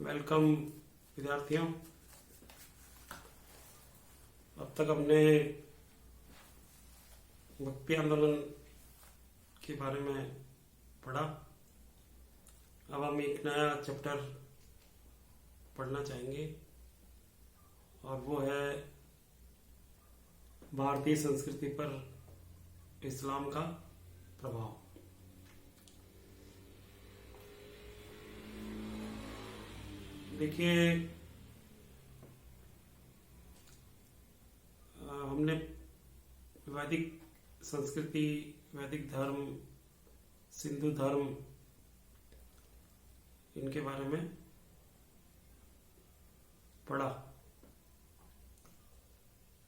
Welcome विद्यार्थियों। अब तक हमने भक्ति आंदोलन के बारे में पढ़ा। अब हम एक नया चैप्टर पढ़ना चाहेंगे और वो है भारतीय संस्कृति पर इस्लाम का प्रभाव। देखिए, हमने वैदिक संस्कृति, वैदिक धर्म, सिंधु धर्म, इनके बारे में पढ़ा।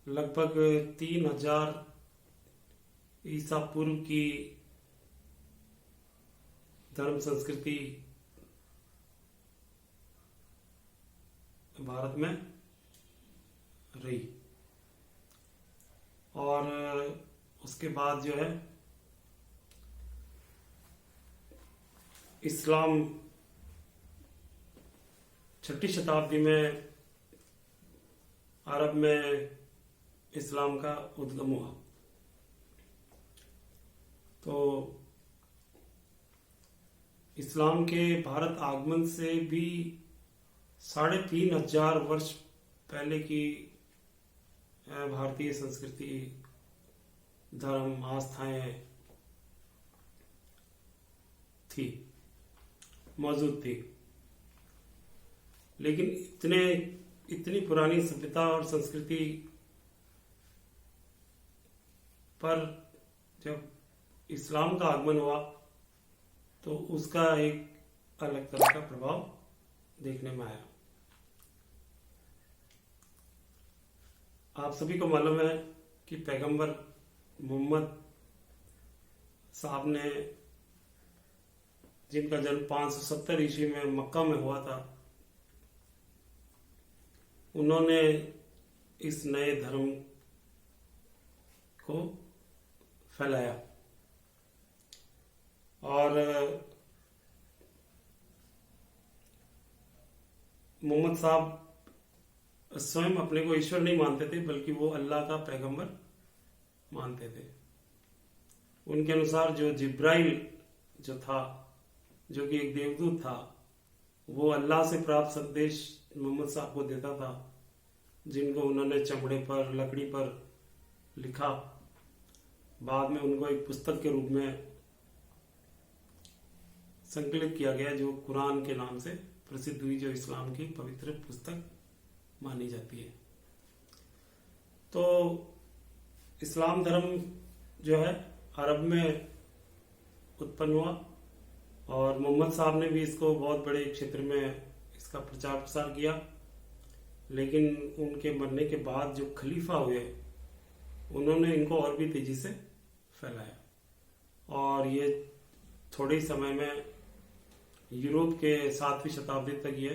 लगभग 3000 ईसा पूर्व की धर्म संस्कृति भारत में रही और उसके बाद जो है इस्लाम 6ठी शताब्दी में अरब में इस्लाम का उद्गम हुआ। तो इस्लाम के भारत आगमन से भी 3500 वर्ष पहले की भारतीय संस्कृति, धर्म, आस्थाएं थी, मौजूद थी। लेकिन इतनी पुरानी सभ्यता और संस्कृति पर जब इस्लाम का आगमन हुआ तो उसका एक अलग तरह का प्रभाव देखने में आया। आप सभी को मालूम है कि पैगंबर मोहम्मद साहब ने, जिनका जन्म 570 ईस्वी में मक्का में हुआ था, उन्होंने इस नए धर्म को फैलाया और मोहम्मद साहब स्वयं अपने को ईश्वर नहीं मानते थे, बल्कि वो अल्लाह का पैगंबर मानते थे। उनके अनुसार जो जिब्राइल जो था, जो कि एक देवदूत था, वो अल्लाह से प्राप्त संदेश मोहम्मद साहब को देता था, जिनको उन्होंने चमड़े पर, लकड़ी पर लिखा। बाद में उनको एक पुस्तक के रूप में संकलित किया गया, जो कुरान के नाम से प्रसिद्ध हुई, जो इस्लाम की पवित्र पुस्तक मानी जाती है। तो इस्लाम धर्म जो है अरब में उत्पन्न हुआ और मोहम्मद साहब ने भी इसको बहुत बड़े क्षेत्र में इसका प्रचार प्रसार किया। लेकिन उनके मरने के बाद जो खलीफा हुए, उन्होंने इनको और भी तेजी से फैलाया और ये थोड़े ही समय में यूरोप के 7वीं शताब्दी तक ये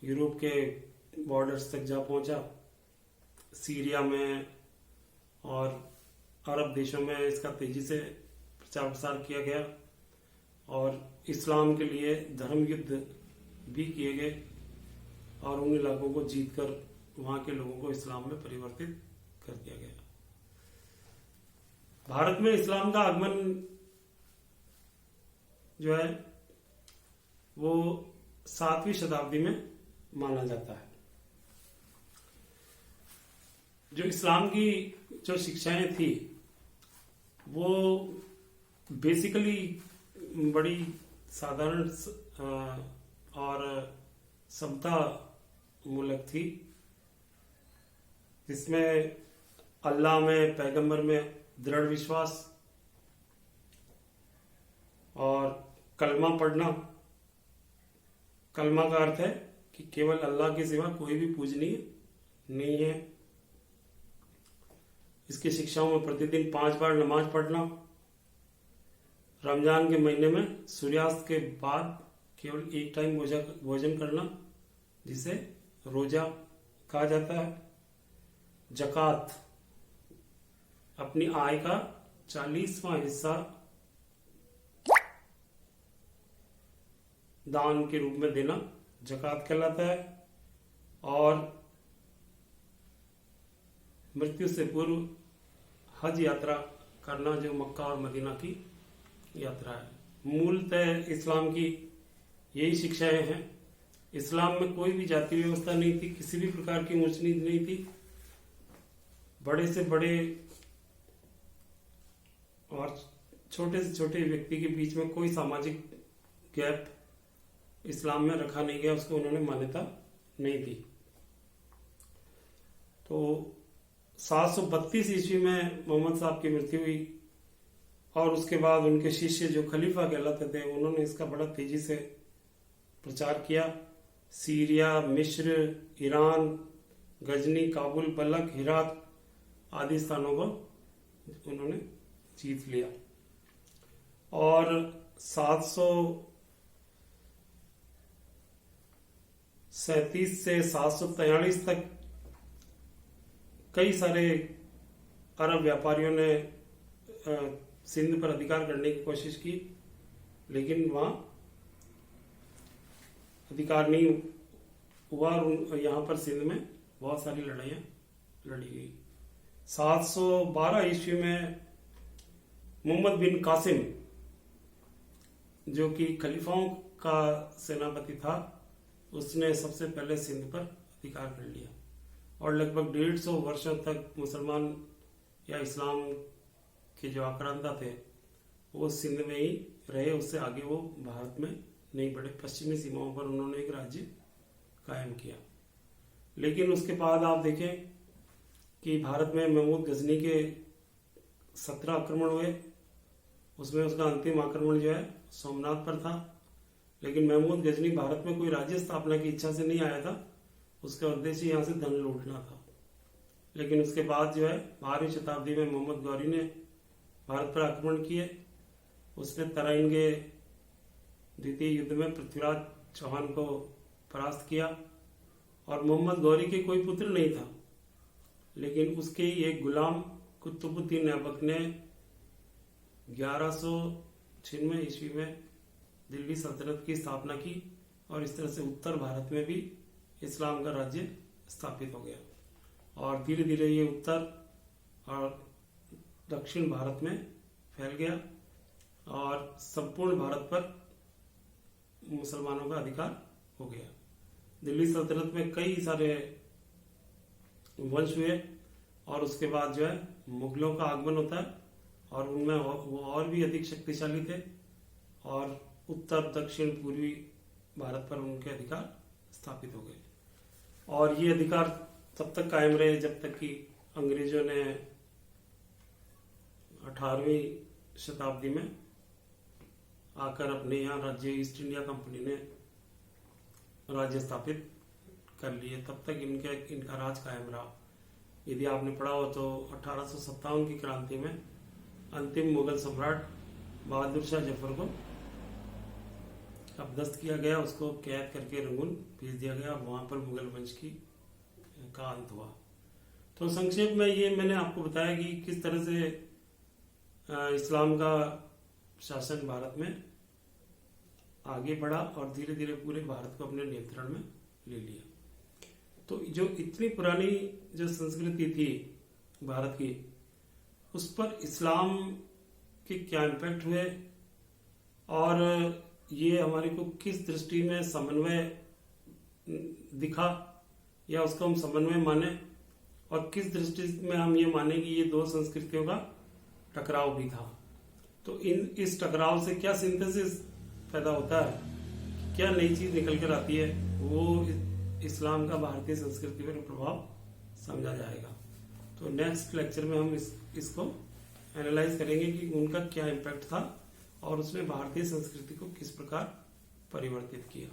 यूरोप के बॉर्डर्स तक जा पहुंचा। सीरिया में और अरब देशों में इसका तेजी से प्रचार प्रसार किया गया और इस्लाम के लिए धर्म युद्ध भी किए गए और उन इलाकों को जीतकर वहां के लोगों को इस्लाम में परिवर्तित कर दिया गया। भारत में इस्लाम का आगमन जो है वो 7वीं शताब्दी में माना जाता है। जो इस्लाम की जो शिक्षाएं थी वो बेसिकली बड़ी साधारण और समता मूलक थी, जिसमें अल्लाह में, पैगंबर में दृढ़ विश्वास और कलमा पढ़ना। कलमा का अर्थ है कि केवल अल्लाह के सिवा कोई भी पूजनीय नहीं है। इसकी शिक्षाओं में प्रतिदिन 5 बार नमाज पढ़ना, रमजान के महीने में सूर्यास्त के बाद केवल एक टाइम भोजन करना, जिसे रोजा कहा जाता है। जकात, अपनी आय का 40वां हिस्सा दान के रूप में देना ज़कात कहलाता है, और मृत्यु से पूर्व हज यात्रा करना, जो मक्का और मदीना की यात्रा है। मूलतः इस्लाम की यही शिक्षाएं हैं। इस्लाम में कोई भी जाति व्यवस्था नहीं थी, किसी भी प्रकार की ऊंच नीच नहीं थी। बड़े से बड़े और छोटे से छोटे व्यक्ति के बीच में कोई सामाजिक गैप इस्लाम में रखा नहीं गया, उसको उन्होंने मान्यता नहीं दी। तो 732 ईस्वी में मोहम्मद साहब की मृत्यु हुई, और उसके बाद उनके शिष्य जो खलीफा कहलाते थे, उन्होंने इसका बड़ा तेजी से प्रचार किया। सीरिया, मिस्र, ईरान, गजनी, काबुल, बलख, हिरात आदि स्थानों को उन्होंने जीत लिया, और 737 से 743 तक कई सारे अरब व्यापारियों ने सिंध पर अधिकार करने की कोशिश की, लेकिन वहां अधिकार नहीं हुआ, और यहाँ पर सिंध में बहुत सारी लड़ाइयां लड़ी गई। 712 ईस्वी में मोहम्मद बिन कासिम, जो कि खलीफाओं का सेनापति था, उसने सबसे पहले सिंध पर अधिकार कर लिया, और लगभग 150 वर्षों तक मुसलमान या इस्लाम के जो आक्रांता थे वो सिंध में ही रहे। उससे आगे वो भारत में नहीं बढ़े। पश्चिमी सीमाओं पर उन्होंने एक राज्य कायम किया। लेकिन उसके बाद आप देखें कि भारत में महमूद गजनी के 17 आक्रमण हुए। उसमें उसका अंतिम आक्रमण जो है सोमनाथ पर था। लेकिन महमूद गजनी भारत में कोई राज्य स्थापना की इच्छा से नहीं आया था, उसका उद्देश्य यहाँ से धन लूटना था। लेकिन उसके बाद जो है 12वीं शताब्दी में मोहम्मद गौरी ने भारत पर आक्रमण किए। उसने तराइन के द्वितीय युद्ध में पृथ्वीराज चौहान को परास्त किया, और मोहम्मद गौरी के कोई पुत्र नहीं था, लेकिन उसके ही एक गुलाम कुतुबुद्दीन ऐबक ने 1196 ईस्वी में दिल्ली सल्तनत की स्थापना की, और इस तरह से उत्तर भारत में भी इस्लाम का राज्य स्थापित हो गया, और धीरे धीरे ये उत्तर और दक्षिण भारत में फैल गया, और संपूर्ण भारत पर मुसलमानों का अधिकार हो गया। दिल्ली सल्तनत में कई सारे वंश हुए, और उसके बाद जो है मुगलों का आगमन होता है, और उनमें वो और भी अधिक शक्तिशाली थे, और उत्तर दक्षिण पूर्वी भारत पर उनके अधिकार स्थापित हो गए। और ये अधिकार तब तक कायम रहे जब तक कि अंग्रेजों ने 18वीं शताब्दी में आकर अपने यहाँ राज्य ईस्ट इंडिया कंपनी ने राज्य स्थापित कर लिए। तब तक इनका राज कायम रहा। यदि आपने पढ़ा हो तो 1857 की क्रांति में अंतिम मुगल सम्राट बहादुर शाह जफर को अपदस्थ किया गया, उसको कैद करके रंगून भेज दिया गया, और वहां पर मुगल वंश का अंत हुआ। तो संक्षेप में ये मैंने आपको बताया कि किस तरह से इस्लाम का शासन भारत में आगे बढ़ा, और धीरे धीरे पूरे भारत को अपने नियंत्रण में ले लिया। तो जो इतनी पुरानी जो संस्कृति थी भारत की, उस पर इस्लाम के क्या इम्पैक्ट हुए, और ये हमारे को किस दृष्टि में समन्वय दिखा, या उसको हम समन्वय माने, और किस दृष्टि में हम ये माने कि ये दो संस्कृतियों का टकराव भी था। तो इस टकराव से क्या सिंथेसिस पैदा होता है, क्या नई चीज निकल कर आती है, वो इस्लाम का भारतीय संस्कृति पर प्रभाव समझा जाएगा। तो नेक्स्ट लेक्चर में हम इसको एनालाइज करेंगे कि उनका क्या इम्पैक्ट था, और उसने भारतीय संस्कृति को किस प्रकार परिवर्तित किया।